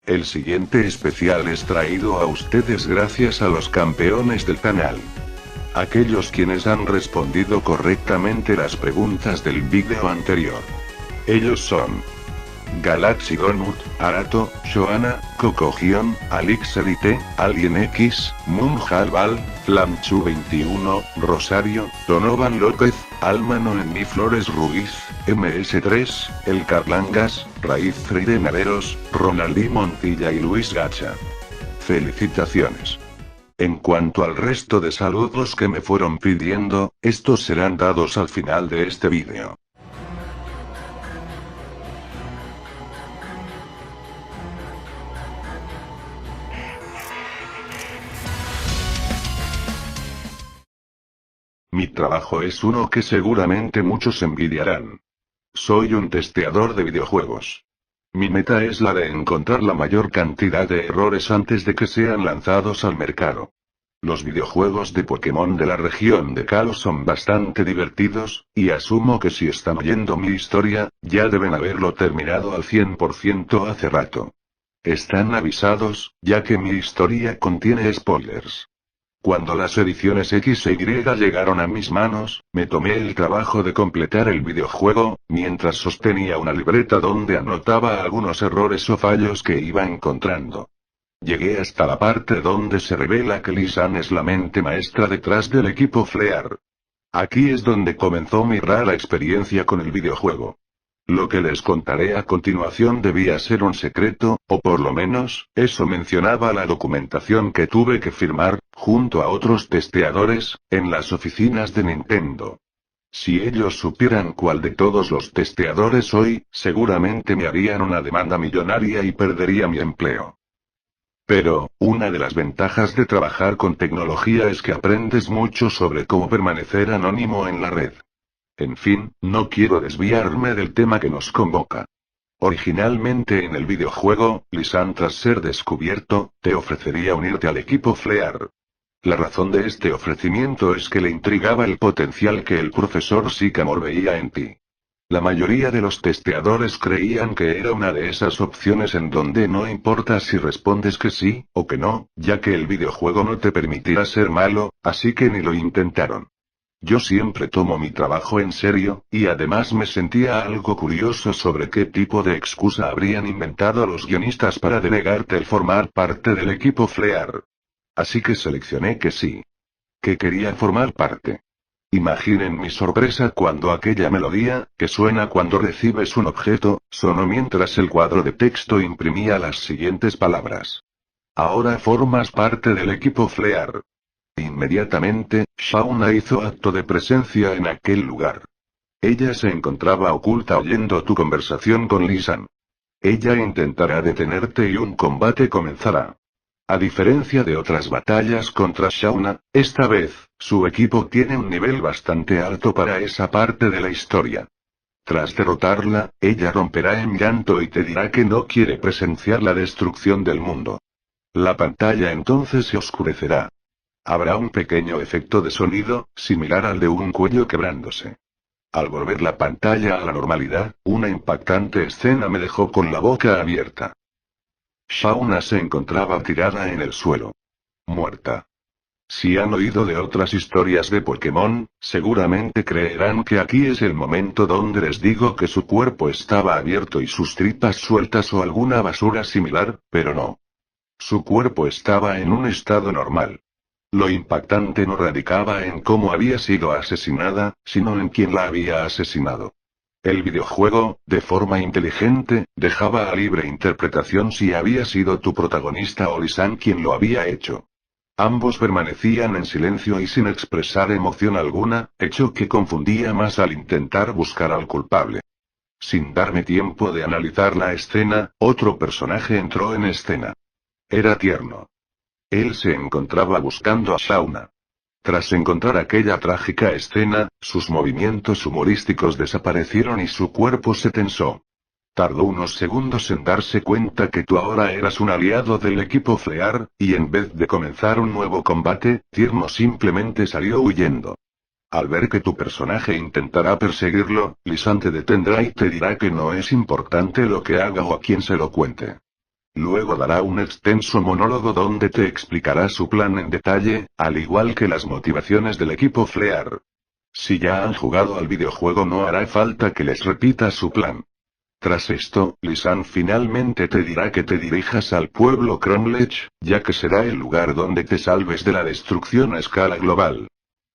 El siguiente especial es traído a ustedes gracias a los campeones del canal. Aquellos quienes han respondido correctamente las preguntas del vídeo anterior. Ellos son Galaxy Donut, Arato, Joana, Cocogion, Alixelite, Alien X, Munjalval, Flamchu 21, Rosario, Donovan López, Almano en mi Flores Ruiz, MS3, El Carlangas, Raíz Fride Naveros, Ronaldí Montilla y Luis Gacha. Felicitaciones. En cuanto al resto de saludos que me fueron pidiendo, estos serán dados al final de este vídeo. Mi trabajo es uno que seguramente muchos envidiarán. Soy un testeador de videojuegos. Mi meta es la de encontrar la mayor cantidad de errores antes de que sean lanzados al mercado. Los videojuegos de Pokémon de la región de Kalos son bastante divertidos, y asumo que si están oyendo mi historia, ya deben haberlo terminado al 100% hace rato. Están avisados, ya que mi historia contiene spoilers. Cuando las ediciones X e Y llegaron a mis manos, me tomé el trabajo de completar el videojuego, mientras sostenía una libreta donde anotaba algunos errores o fallos que iba encontrando. Llegué hasta la parte donde se revela que Lisan es la mente maestra detrás del equipo Flear. Aquí es donde comenzó mi rara experiencia con el videojuego. Lo que les contaré a continuación debía ser un secreto, o por lo menos, eso mencionaba la documentación que tuve que firmar, junto a otros testeadores, en las oficinas de Nintendo. Si ellos supieran cuál de todos los testeadores soy, seguramente me harían una demanda millonaria y perdería mi empleo. Pero, una de las ventajas de trabajar con tecnología es que aprendes mucho sobre cómo permanecer anónimo en la red. En fin, no quiero desviarme del tema que nos convoca. Originalmente en el videojuego, Lisan tras ser descubierto, te ofrecería unirte al equipo Flear. La razón de este ofrecimiento es que le intrigaba el potencial que el profesor Sycamore veía en ti. La mayoría de los testeadores creían que era una de esas opciones en donde no importa si respondes que sí, o que no, ya que el videojuego no te permitirá ser malo, así que ni lo intentaron. Yo siempre tomo mi trabajo en serio, y además me sentía algo curioso sobre qué tipo de excusa habrían inventado los guionistas para denegarte el formar parte del equipo Flear. Así que seleccioné que sí. Que quería formar parte. Imaginen mi sorpresa cuando aquella melodía, que suena cuando recibes un objeto, sonó mientras el cuadro de texto imprimía las siguientes palabras. Ahora formas parte del equipo Flear. Inmediatamente, Shauna hizo acto de presencia en aquel lugar. Ella se encontraba oculta oyendo tu conversación con Lisan. Ella intentará detenerte y un combate comenzará. A diferencia de otras batallas contra Shauna, esta vez, su equipo tiene un nivel bastante alto para esa parte de la historia. Tras derrotarla, ella romperá en llanto y te dirá que no quiere presenciar la destrucción del mundo. La pantalla entonces se oscurecerá. Habrá un pequeño efecto de sonido, similar al de un cuello quebrándose. Al volver la pantalla a la normalidad, una impactante escena me dejó con la boca abierta. Shauna se encontraba tirada en el suelo. Muerta. Si han oído de otras historias de Pokémon, seguramente creerán que aquí es el momento donde les digo que su cuerpo estaba abierto y sus tripas sueltas o alguna basura similar, pero no. Su cuerpo estaba en un estado normal. Lo impactante no radicaba en cómo había sido asesinada, sino en quién la había asesinado. El videojuego, de forma inteligente, dejaba a libre interpretación si había sido tu protagonista o Lisan quien lo había hecho. Ambos permanecían en silencio y sin expresar emoción alguna, hecho que confundía más al intentar buscar al culpable. Sin darme tiempo de analizar la escena, otro personaje entró en escena. Era tierno. Él se encontraba buscando a Shauna. Tras encontrar aquella trágica escena, sus movimientos humorísticos desaparecieron y su cuerpo se tensó. Tardó unos segundos en darse cuenta que tú ahora eras un aliado del equipo Flear, y en vez de comenzar un nuevo combate, Tierno simplemente salió huyendo. Al ver que tu personaje intentará perseguirlo, Lisan te detendrá y te dirá que no es importante lo que haga o a quién se lo cuente. Luego dará un extenso monólogo donde te explicará su plan en detalle, al igual que las motivaciones del equipo Flear. Si ya han jugado al videojuego no hará falta que les repita su plan. Tras esto, Lisan finalmente te dirá que te dirijas al pueblo Cromlech, ya que será el lugar donde te salves de la destrucción a escala global.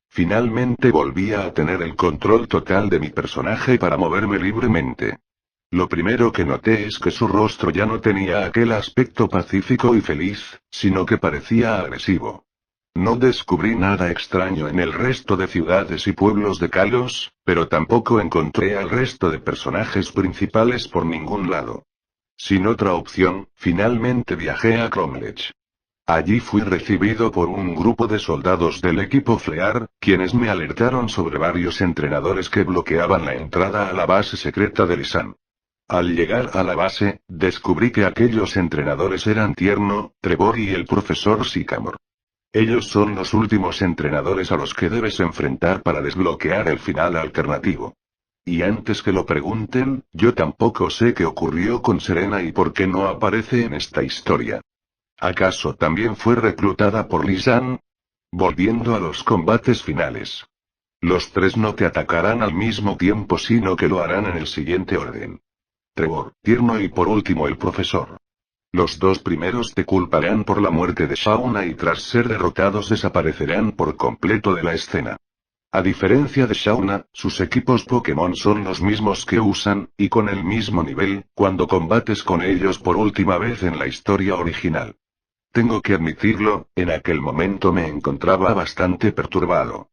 Finalmente volvía a tener el control total de mi personaje para moverme libremente. Lo primero que noté es que su rostro ya no tenía aquel aspecto pacífico y feliz, sino que parecía agresivo. No descubrí nada extraño en el resto de ciudades y pueblos de Kalos, pero tampoco encontré al resto de personajes principales por ningún lado. Sin otra opción, finalmente viajé a Cromlech. Allí fui recibido por un grupo de soldados del equipo Flear, quienes me alertaron sobre varios entrenadores que bloqueaban la entrada a la base secreta de Lisan. Al llegar a la base, descubrí que aquellos entrenadores eran Tierno, Trevor y el profesor Sycamore. Ellos son los últimos entrenadores a los que debes enfrentar para desbloquear el final alternativo. Y antes que lo pregunten, yo tampoco sé qué ocurrió con Serena y por qué no aparece en esta historia. ¿Acaso también fue reclutada por Lisan? Volviendo a los combates finales. Los tres no te atacarán al mismo tiempo, sino que lo harán en el siguiente orden. Trevor, Tierno y por último el profesor. Los dos primeros te culparán por la muerte de Shauna y tras ser derrotados desaparecerán por completo de la escena. A diferencia de Shauna, sus equipos Pokémon son los mismos que usan, y con el mismo nivel, cuando combates con ellos por última vez en la historia original. Tengo que admitirlo, en aquel momento me encontraba bastante perturbado.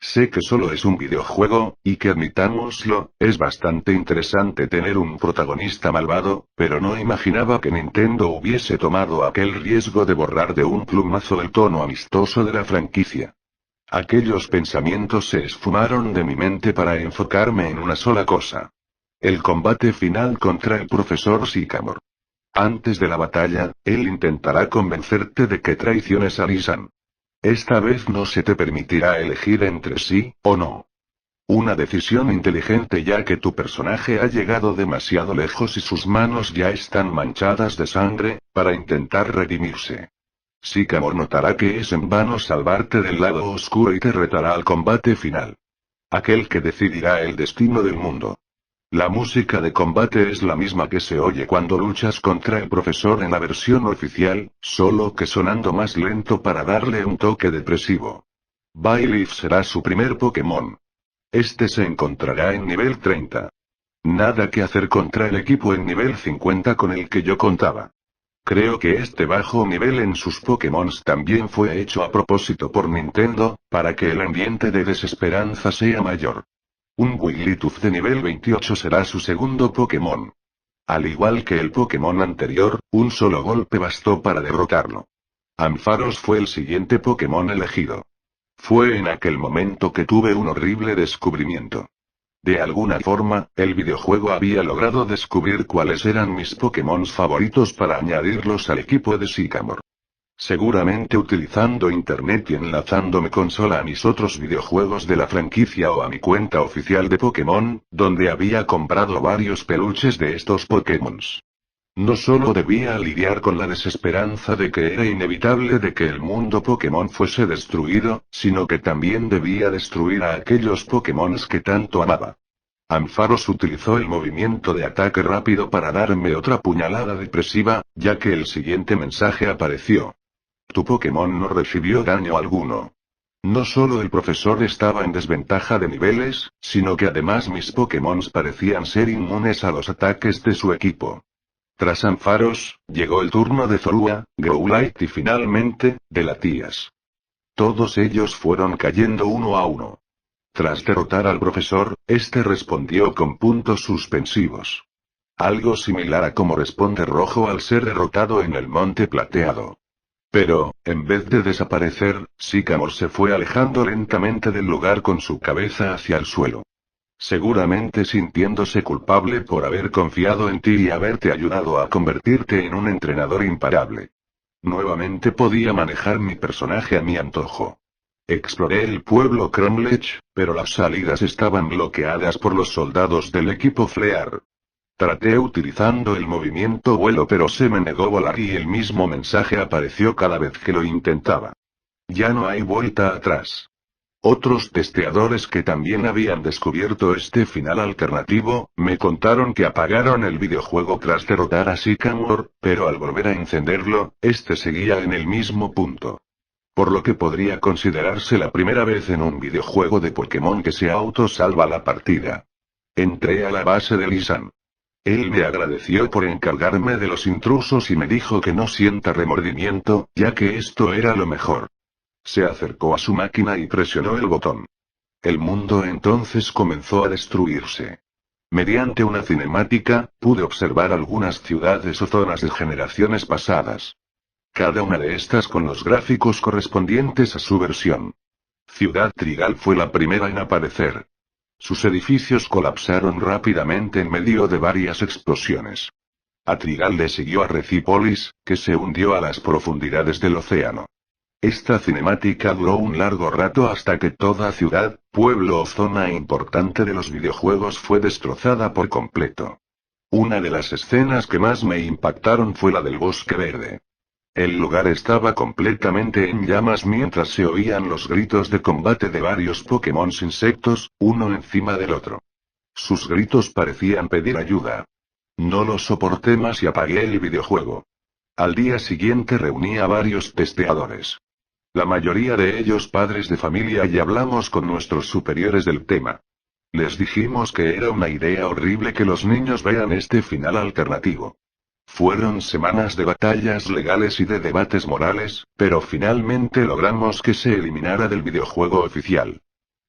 Sé que solo es un videojuego, y que admitámoslo, es bastante interesante tener un protagonista malvado, pero no imaginaba que Nintendo hubiese tomado aquel riesgo de borrar de un plumazo el tono amistoso de la franquicia. Aquellos pensamientos se esfumaron de mi mente para enfocarme en una sola cosa. El combate final contra el profesor Sycamore. Antes de la batalla, él intentará convencerte de que traiciones a Lisan. Esta vez no se te permitirá elegir entre sí, o no. Una decisión inteligente ya que tu personaje ha llegado demasiado lejos y sus manos ya están manchadas de sangre, para intentar redimirse. Sycamore notará que es en vano salvarte del lado oscuro y te retará al combate final. Aquel que decidirá el destino del mundo. La música de combate es la misma que se oye cuando luchas contra el profesor en la versión oficial, solo que sonando más lento para darle un toque depresivo. Byleth será su primer Pokémon. Este se encontrará en nivel 30. Nada que hacer contra el equipo en nivel 50 con el que yo contaba. Creo que este bajo nivel en sus Pokémon también fue hecho a propósito por Nintendo, para que el ambiente de desesperanza sea mayor. Un Wigglytuff de nivel 28 será su segundo Pokémon. Al igual que el Pokémon anterior, un solo golpe bastó para derrotarlo. Ampharos fue el siguiente Pokémon elegido. Fue en aquel momento que tuve un horrible descubrimiento. De alguna forma, el videojuego había logrado descubrir cuáles eran mis Pokémon favoritos para añadirlos al equipo de Sycamore. Seguramente utilizando internet y enlazándome consola a mis otros videojuegos de la franquicia o a mi cuenta oficial de Pokémon, donde había comprado varios peluches de estos Pokémon. No solo debía lidiar con la desesperanza de que era inevitable de que el mundo Pokémon fuese destruido, sino que también debía destruir a aquellos Pokémon que tanto amaba. Ampharos utilizó el movimiento de ataque rápido para darme otra puñalada depresiva, ya que el siguiente mensaje apareció. Tu Pokémon no recibió daño alguno. No solo el profesor estaba en desventaja de niveles, sino que además mis Pokémon parecían ser inmunes a los ataques de su equipo. Tras Ampharos, llegó el turno de Zorua, Growlithe y finalmente, de Latias. Todos ellos fueron cayendo uno a uno. Tras derrotar al profesor, este respondió con puntos suspensivos. Algo similar a como responde Rojo al ser derrotado en el Monte Plateado. Pero, en vez de desaparecer, Sycamore se fue alejando lentamente del lugar con su cabeza hacia el suelo. Seguramente sintiéndose culpable por haber confiado en ti y haberte ayudado a convertirte en un entrenador imparable. Nuevamente podía manejar mi personaje a mi antojo. Exploré el pueblo Cromlech, pero las salidas estaban bloqueadas por los soldados del equipo Flear. Traté utilizando el movimiento vuelo pero se me negó volar y el mismo mensaje apareció cada vez que lo intentaba. Ya no hay vuelta atrás. Otros testeadores que también habían descubierto este final alternativo, me contaron que apagaron el videojuego tras derrotar a Sycamore, pero al volver a encenderlo, este seguía en el mismo punto. Por lo que podría considerarse la primera vez en un videojuego de Pokémon que se autosalva la partida. Entré a la base de Lisan. Él me agradeció por encargarme de los intrusos y me dijo que no sienta remordimiento, ya que esto era lo mejor. Se acercó a su máquina y presionó el botón. El mundo entonces comenzó a destruirse. Mediante una cinemática, pude observar algunas ciudades o zonas de generaciones pasadas. Cada una de estas con los gráficos correspondientes a su versión. Ciudad Trigal fue la primera en aparecer. Sus edificios colapsaron rápidamente en medio de varias explosiones. A Trigal le siguió Arrecípolis, que se hundió a las profundidades del océano. Esta cinemática duró un largo rato hasta que toda ciudad, pueblo o zona importante de los videojuegos fue destrozada por completo. Una de las escenas que más me impactaron fue la del bosque verde. El lugar estaba completamente en llamas mientras se oían los gritos de combate de varios Pokémon insectos, uno encima del otro. Sus gritos parecían pedir ayuda. No lo soporté más y apagué el videojuego. Al día siguiente reuní a varios testeadores. La mayoría de ellos padres de familia y hablamos con nuestros superiores del tema. Les dijimos que era una idea horrible que los niños vean este final alternativo. Fueron semanas de batallas legales y de debates morales, pero finalmente logramos que se eliminara del videojuego oficial.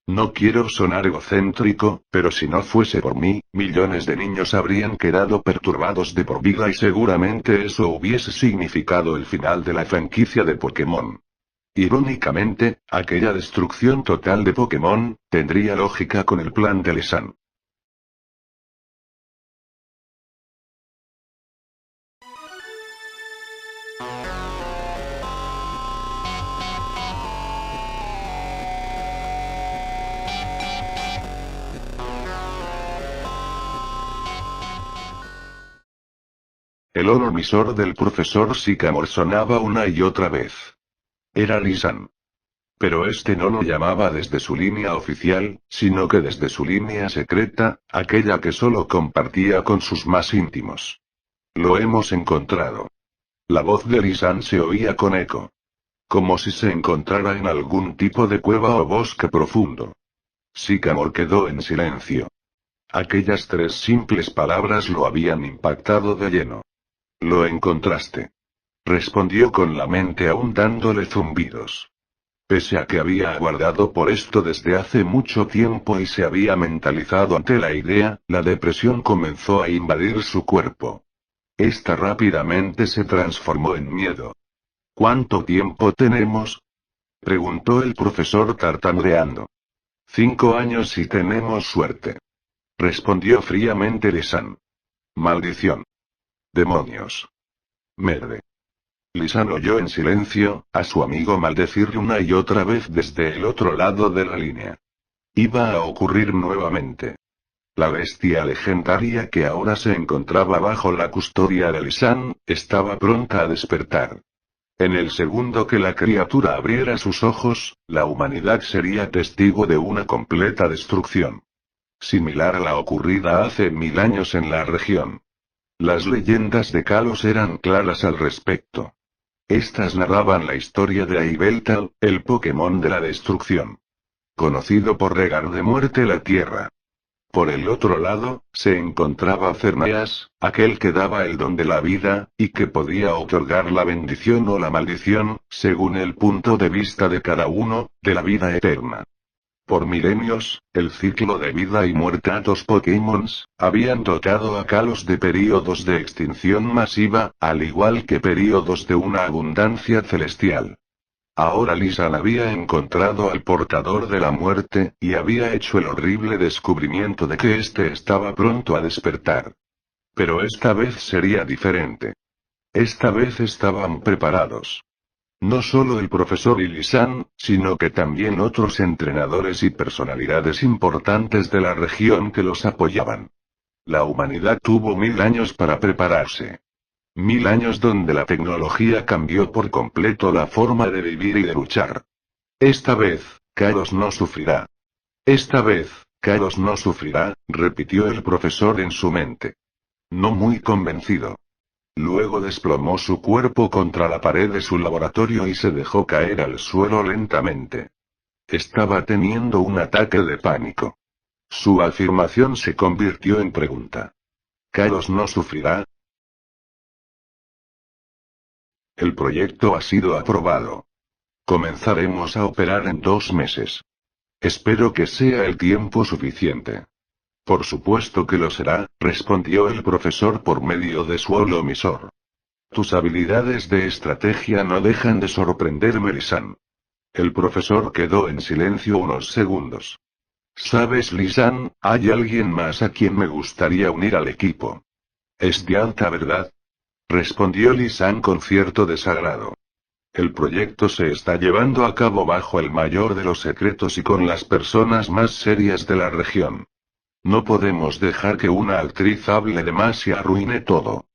No quiero sonar egocéntrico, pero si no fuese por mí, millones de niños habrían quedado perturbados de por vida y seguramente eso hubiese significado el final de la franquicia de Pokémon. Irónicamente, aquella destrucción total de Pokémon, tendría lógica con el plan de Lisan. El holovisor del profesor Sycamore sonaba una y otra vez. Era Lisan. Pero este no lo llamaba desde su línea oficial, sino que desde su línea secreta, aquella que solo compartía con sus más íntimos. Lo hemos encontrado. La voz de Lisan se oía con eco. Como si se encontrara en algún tipo de cueva o bosque profundo. Sycamore quedó en silencio. Aquellas 3 simples palabras lo habían impactado de lleno. Lo encontraste. Respondió con la mente aún dándole zumbidos. Pese a que había aguardado por esto desde hace mucho tiempo y se había mentalizado ante la idea, la depresión comenzó a invadir su cuerpo. Esta rápidamente se transformó en miedo. ¿Cuánto tiempo tenemos? Preguntó el profesor tartamudeando. 5 años si tenemos suerte. Respondió fríamente Lisan. Maldición. Demonios. Merde. Lisan oyó en silencio, a su amigo maldecir una y otra vez desde el otro lado de la línea. Iba a ocurrir nuevamente. La bestia legendaria que ahora se encontraba bajo la custodia de Lisan, estaba pronta a despertar. En el segundo que la criatura abriera sus ojos, la humanidad sería testigo de una completa destrucción. Similar a la ocurrida hace 1000 años en la región. Las leyendas de Kalos eran claras al respecto. Estas narraban la historia de Yveltal, el Pokémon de la destrucción. Conocido por regar de muerte la tierra. Por el otro lado, se encontraba Cerneas, aquel que daba el don de la vida, y que podía otorgar la bendición o la maldición, según el punto de vista de cada uno, de la vida eterna. Por milenios, el ciclo de vida y muerte a 2 Pokémon habían dotado a Kalos de períodos de extinción masiva, al igual que períodos de una abundancia celestial. Ahora Lisan había encontrado al portador de la muerte, y había hecho el horrible descubrimiento de que éste estaba pronto a despertar. Pero esta vez sería diferente. Esta vez estaban preparados. No solo el profesor y Lisan, sino que también otros entrenadores y personalidades importantes de la región que los apoyaban. La humanidad tuvo 1000 años para prepararse. 1000 años donde la tecnología cambió por completo la forma de vivir y de luchar. Esta vez, Kalos no sufrirá. Esta vez, Kalos no sufrirá, repitió el profesor en su mente. No muy convencido. Luego desplomó su cuerpo contra la pared de su laboratorio y se dejó caer al suelo lentamente. Estaba teniendo un ataque de pánico. Su afirmación se convirtió en pregunta. ¿Kalos no sufrirá? El proyecto ha sido aprobado. Comenzaremos a operar en 2 meses. Espero que sea el tiempo suficiente. Por supuesto que lo será, respondió el profesor por medio de su holomisor. Tus habilidades de estrategia no dejan de sorprenderme, Lisan. El profesor quedó en silencio unos segundos. ¿Sabes, Lisan? Hay alguien más a quien me gustaría unir al equipo. Es Dianta, ¿verdad? Respondió Lisan con cierto desagrado. El proyecto se está llevando a cabo bajo el mayor de los secretos y con las personas más serias de la región. No podemos dejar que una actriz hable de más y arruine todo.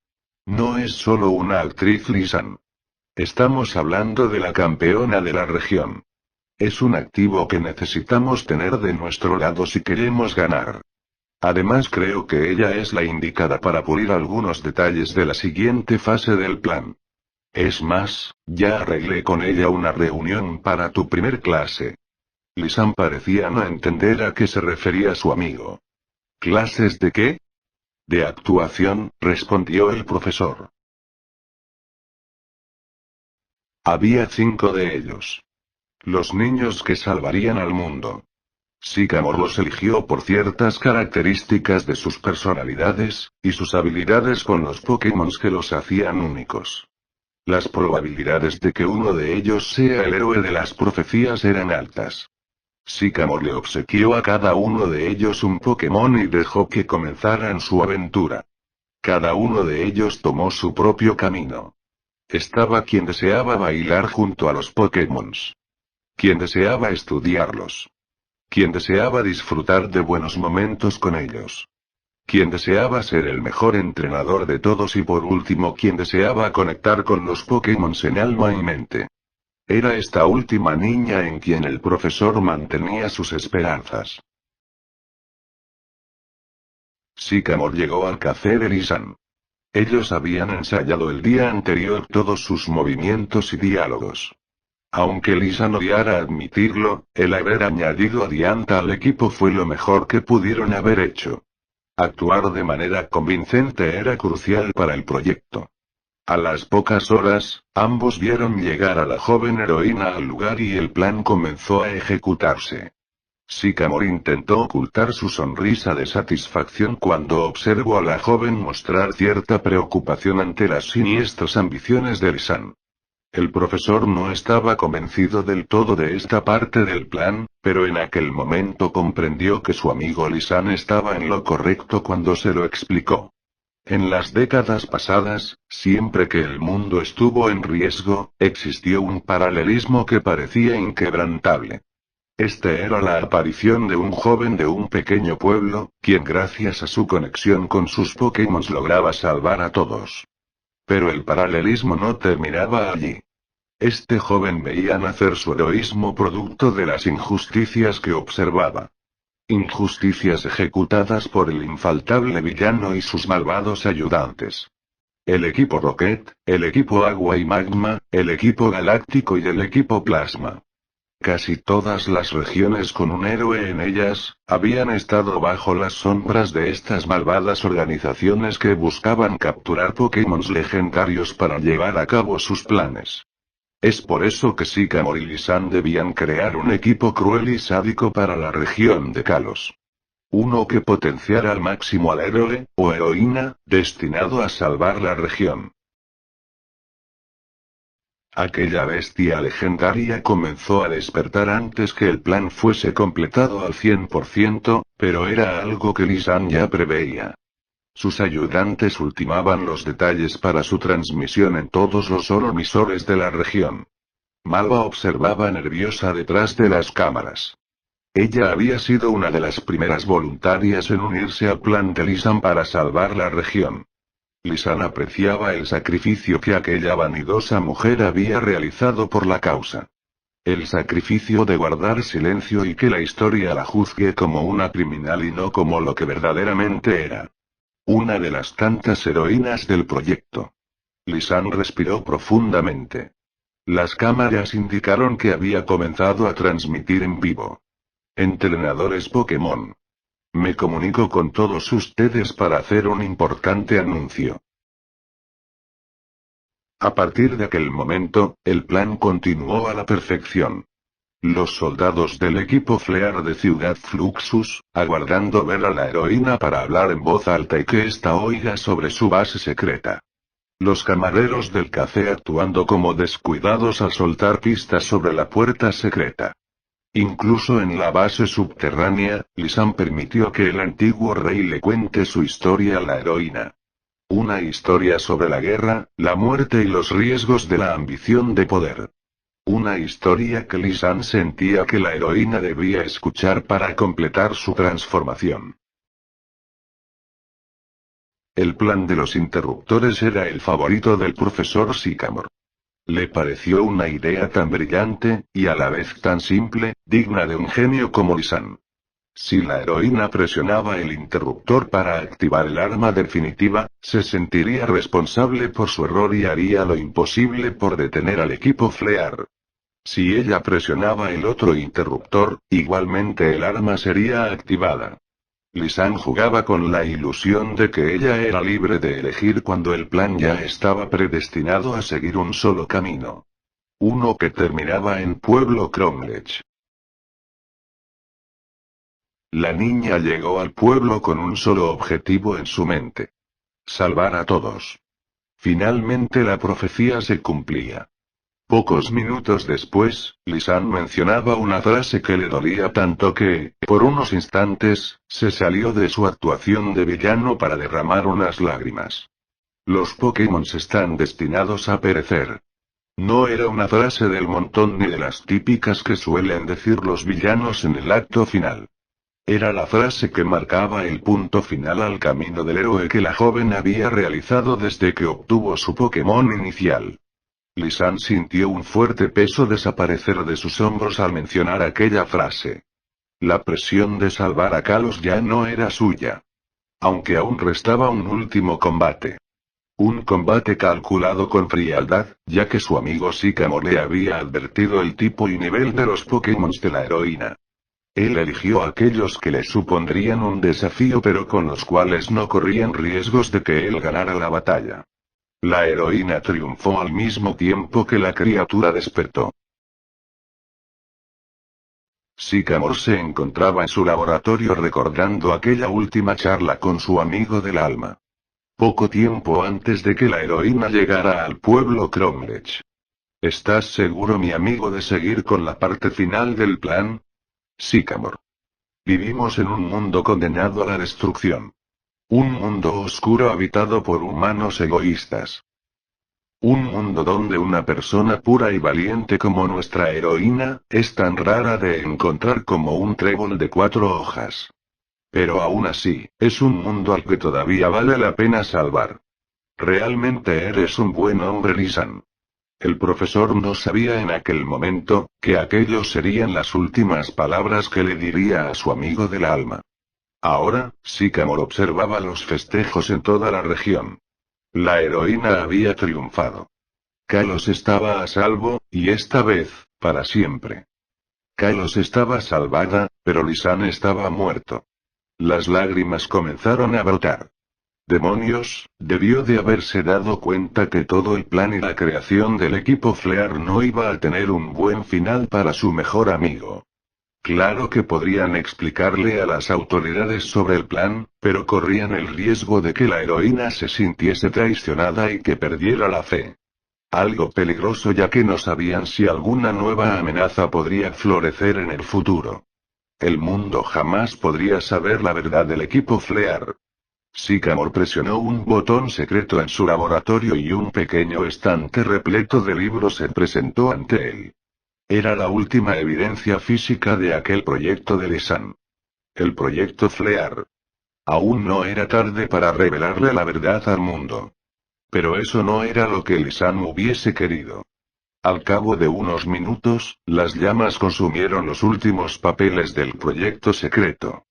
No es solo una actriz, Lisan. Estamos hablando de la campeona de la región. Es un activo que necesitamos tener de nuestro lado si queremos ganar. Además, creo que ella es la indicada para pulir algunos detalles de la siguiente fase del plan. Es más, ya arreglé con ella una reunión para tu primer clase. Lisan parecía no entender a qué se refería su amigo. ¿Clases de qué? De actuación, respondió el profesor. Había 5 de ellos. Los niños que salvarían al mundo. Sycamore los eligió por ciertas características de sus personalidades, y sus habilidades con los Pokémon que los hacían únicos. Las probabilidades de que uno de ellos sea el héroe de las profecías eran altas. Sycamore le obsequió a cada uno de ellos un Pokémon y dejó que comenzaran su aventura. Cada uno de ellos tomó su propio camino. Estaba quien deseaba bailar junto a los Pokémon. Quien deseaba estudiarlos. Quien deseaba disfrutar de buenos momentos con ellos. Quien deseaba ser el mejor entrenador de todos y por último quien deseaba conectar con los Pokémon en alma y mente. Era esta última niña en quien el profesor mantenía sus esperanzas. Sycamore llegó al café de Lisan. Ellos habían ensayado el día anterior todos sus movimientos y diálogos. Aunque Lisan odiara admitirlo, el haber añadido a Dianta al equipo fue lo mejor que pudieron haber hecho. Actuar de manera convincente era crucial para el proyecto. A las pocas horas, ambos vieron llegar a la joven heroína al lugar y el plan comenzó a ejecutarse. Sycamore intentó ocultar su sonrisa de satisfacción cuando observó a la joven mostrar cierta preocupación ante las siniestras ambiciones de Lisan. El profesor no estaba convencido del todo de esta parte del plan, pero en aquel momento comprendió que su amigo Lisan estaba en lo correcto cuando se lo explicó. En las décadas pasadas, siempre que el mundo estuvo en riesgo, existió un paralelismo que parecía inquebrantable. Este era la aparición de un joven de un pequeño pueblo, quien gracias a su conexión con sus Pokémon lograba salvar a todos. Pero el paralelismo no terminaba allí. Este joven veía nacer su heroísmo producto de las injusticias que observaba. Injusticias ejecutadas por el infaltable villano y sus malvados ayudantes. El equipo Rocket, el equipo Agua y Magma, el equipo Galáctico y el equipo Plasma. Casi todas las regiones con un héroe en ellas, habían estado bajo las sombras de estas malvadas organizaciones que buscaban capturar Pokémon legendarios para llevar a cabo sus planes. Es por eso que Sycamore y Lisan debían crear un equipo cruel y sádico para la región de Kalos. Uno que potenciara al máximo al héroe, o heroína, destinado a salvar la región. Aquella bestia legendaria comenzó a despertar antes que el plan fuese completado al 100%, pero era algo que Lisan ya preveía. Sus ayudantes ultimaban los detalles para su transmisión en todos los holomisores de la región. Malva observaba nerviosa detrás de las cámaras. Ella había sido una de las primeras voluntarias en unirse al plan de Lisan para salvar la región. Lisan apreciaba el sacrificio que aquella vanidosa mujer había realizado por la causa. El sacrificio de guardar silencio y que la historia la juzgue como una criminal y no como lo que verdaderamente era. Una de las tantas heroínas del proyecto. Lisan respiró profundamente. Las cámaras indicaron que había comenzado a transmitir en vivo. Entrenadores Pokémon. Me comunico con todos ustedes para hacer un importante anuncio. A partir de aquel momento, el plan continuó a la perfección. Los soldados del equipo Flear de Ciudad Fluxus, aguardando ver a la heroína para hablar en voz alta y que ésta oiga sobre su base secreta. Los camareros del café actuando como descuidados al soltar pistas sobre la puerta secreta. Incluso en la base subterránea, Lisan permitió que el antiguo rey le cuente su historia a la heroína. Una historia sobre la guerra, la muerte y los riesgos de la ambición de poder. Una historia que Lisan sentía que la heroína debía escuchar para completar su transformación. El plan de los interruptores era el favorito del profesor Sycamore. Le pareció una idea tan brillante, y a la vez tan simple, digna de un genio como Lisan. Si la heroína presionaba el interruptor para activar el arma definitiva, se sentiría responsable por su error y haría lo imposible por detener al equipo Flear. Si ella presionaba el otro interruptor, igualmente el arma sería activada. Lisan jugaba con la ilusión de que ella era libre de elegir cuando el plan ya estaba predestinado a seguir un solo camino. Uno que terminaba en Pueblo Cromlech. La niña llegó al pueblo con un solo objetivo en su mente. Salvar a todos. Finalmente la profecía se cumplía. Pocos minutos después, Lisan mencionaba una frase que le dolía tanto que, por unos instantes, se salió de su actuación de villano para derramar unas lágrimas. Los Pokémon están destinados a perecer. No era una frase del montón ni de las típicas que suelen decir los villanos en el acto final. Era la frase que marcaba el punto final al camino del héroe que la joven había realizado desde que obtuvo su Pokémon inicial. Lisan sintió un fuerte peso desaparecer de sus hombros al mencionar aquella frase. La presión de salvar a Kalos ya no era suya. Aunque aún restaba un último combate. Un combate calculado con frialdad, ya que su amigo Sycamore le había advertido el tipo y nivel de los Pokémon de la heroína. Él eligió aquellos que le supondrían un desafío pero con los cuales no corrían riesgos de que él ganara la batalla. La heroína triunfó al mismo tiempo que la criatura despertó. Sycamore se encontraba en su laboratorio recordando aquella última charla con su amigo del alma. Poco tiempo antes de que la heroína llegara al pueblo Cromlech. ¿Estás seguro, mi amigo, de seguir con la parte final del plan? Sycamore. Vivimos en un mundo condenado a la destrucción. Un mundo oscuro habitado por humanos egoístas. Un mundo donde una persona pura y valiente como nuestra heroína, es tan rara de encontrar como un trébol de 4 hojas. Pero aún así, es un mundo al que todavía vale la pena salvar. Realmente eres un buen hombre, Lisan. El profesor no sabía en aquel momento, que aquellos serían las últimas palabras que le diría a su amigo del alma. Ahora, Sycamore observaba los festejos en toda la región. La heroína había triunfado. Kalos estaba a salvo, y esta vez, para siempre. Kalos estaba salvada, pero Lisan estaba muerto. Las lágrimas comenzaron a brotar. Demonios, debió de haberse dado cuenta que todo el plan y la creación del equipo Flear no iba a tener un buen final para su mejor amigo. Claro que podrían explicarle a las autoridades sobre el plan, pero corrían el riesgo de que la heroína se sintiese traicionada y que perdiera la fe. Algo peligroso, ya que no sabían si alguna nueva amenaza podría florecer en el futuro. El mundo jamás podría saber la verdad del equipo Flear. Sycamore presionó un botón secreto en su laboratorio y un pequeño estante repleto de libros se presentó ante él. Era la última evidencia física de aquel proyecto de Lisan. El proyecto Flear. Aún no era tarde para revelarle la verdad al mundo. Pero eso no era lo que Lisan hubiese querido. Al cabo de unos minutos, las llamas consumieron los últimos papeles del proyecto secreto.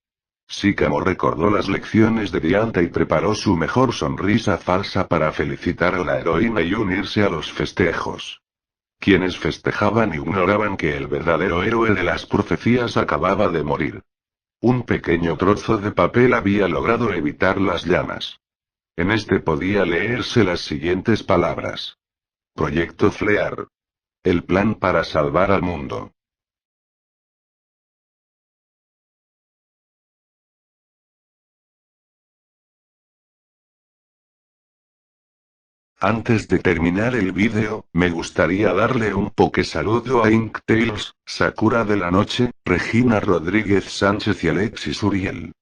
Sícamo recordó las lecciones de Dianta y preparó su mejor sonrisa falsa para felicitar a la heroína y unirse a los festejos. Quienes festejaban ignoraban que el verdadero héroe de las profecías acababa de morir. Un pequeño trozo de papel había logrado evitar las llamas. En este podía leerse las siguientes palabras. Proyecto Flear. El plan para salvar al mundo. Antes de terminar el vídeo, me gustaría darle un saludo a Inktails, Sakura de la Noche, Regina Rodríguez Sánchez y Alexis Uriel.